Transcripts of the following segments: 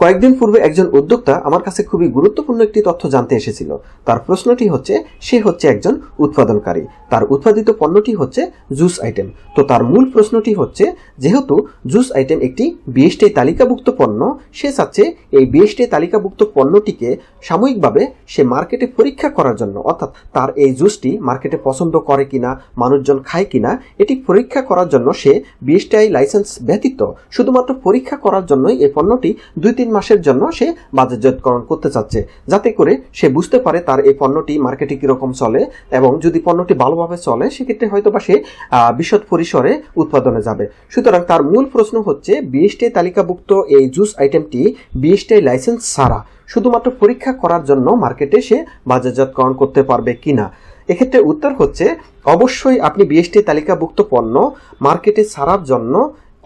কয়েকদিন পূর্বে একজন উদ্যোক্তা আমার কাছে খুবই গুরুত্বপূর্ণ একটি তথ্য জানতে এসেছিল। তার প্রশ্নটি হচ্ছে, সে হচ্ছে একজন উৎপাদনকারী, তার উৎপাদিত পণ্যটি হচ্ছে জুস আইটেম। তো তার মূল প্রশ্নটি হচ্ছে, যেহেতু জুস আইটেম একটি বিএসটিআই তালিকাভুক্ত পণ্য, সে চাচ্ছে এই বিএসটিআই তালিকাভুক্ত পণ্যটিকে সাময়িকভাবে সে মার্কেটে পরীক্ষা করার জন্য, অর্থাৎ তার এই জুসটি মার্কেটে পছন্দ করে কিনা, মানুষজন খায় কিনা, এটি পরীক্ষা করার জন্য সে বিএসটিআই লাইসেন্স ব্যতীত শুধুমাত্র পরীক্ষা করার জন্যই এই পণ্যটি 2-3 মাসের জন্য সে বাজারজাতকরণ করতে চাচ্ছে, যাতে করে সে বুঝতে পারে তার এই পণ্যটি মার্কেটে কিরকম চলে, এবং যদি পণ্যটি ভালোভাবে চলে সেক্ষেত্রে হয়তো বা সে বিশদ পরিসরে উৎপাদনে যাবে। সুতরাং তার মূল প্রশ্ন হচ্ছে, বিএসটিআই তালিকাভুক্ত এই জুস আইটেমটি বিএসটিআই লাইসেন্স ছাড়া শুধুমাত্র পরীক্ষা করার জন্য মার্কেটে সে বাজারজাতকরণ করতে পারবে কিনা। এক্ষেত্রে উত্তর হচ্ছে, অবশ্যই আপনি বিএসটিআই তালিকাভুক্ত পণ্য মার্কেটে ছাড়ার জন্য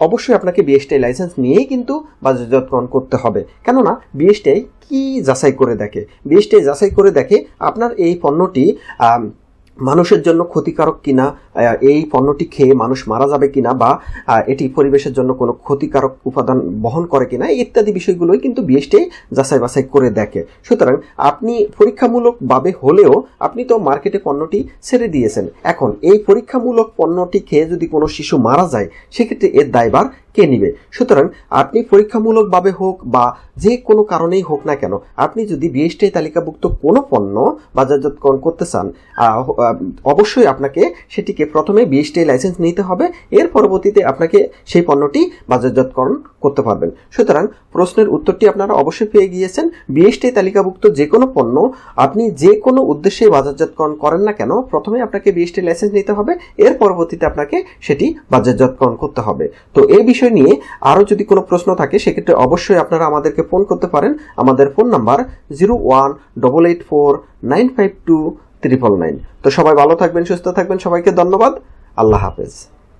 অবশ্যই আপনাকে বিএসটিআই লাইসেন্স নিয়েই কিন্তু বাজারজাতকরণ করতে হবে। কেননা বিএসটিআই কি যাচাই করে দেখে? বিএসটিআই যাচাই করে দেখে আপনার এই পণ্যটি মানুষের জন্য ক্ষতিকারক কিনা, এই পণ্যটি খেয়ে মানুষ মারা যাবে কিনা, বা এটি পরিবেশের জন্য কোনো ক্ষতিকারক উপাদান বহন করে কিনা, ইত্যাদি বিষয়গুলোই কিন্তু বিএসটিআই যাচাই বাছাই করে দেখে। সুতরাং আপনি পরীক্ষামূলকভাবে হলেও আপনি তো মার্কেটে পণ্যটি ছেড়ে দিয়েছেন। এখন এই পরীক্ষামূলক পণ্যটি খেয়ে যদি কোনো শিশু মারা যায়, সেক্ষেত্রে এর দায়ভার কে নিবে? সুতরাং আপনি পরীক্ষামূলকভাবে হোক বা যে কোনো কারণেই হোক না কেন, আপনি যদি বিএসটিআই তালিকাভুক্ত কোনো পণ্য বাজারজাতকরণ করতে চান, অবশ্যই আপনাকে সেটিকে প্রথমে বিএসটিআই লাইসেন্স নিতে হবে, এর পরবর্তীতে আপনাকে সেই পণ্যটি বাজারজাতকরণ করতে পারবেন। সুতরাং প্রশ্নের উত্তরটি আপনারা অবশ্যই পেয়ে গিয়েছেন। বিএসটিআই তালিকাভুক্ত যে কোনো পণ্য আপনি যে কোনো উদ্দেশ্যে বাজারজাতকরণ করেন না কেন, প্রথমে আপনাকে বিএসটিআই লাইসেন্স নিতে হবে, এর পরবর্তীতে আপনাকে সেটি বাজারজাতকরণ করতে হবে। তো এই বিষয় নিয়ে আরও যদি কোনো প্রশ্ন থাকে, সেক্ষেত্রে অবশ্যই আপনারা আমাদেরকে ফোন করতে পারেন। আমাদের ফোন নাম্বার 0188495299। তো সবাই ভালো থাকবেন, সুস্থ থাকবেন। সবাইকে ধন্যবাদ। আল্লাহ হাফেজ।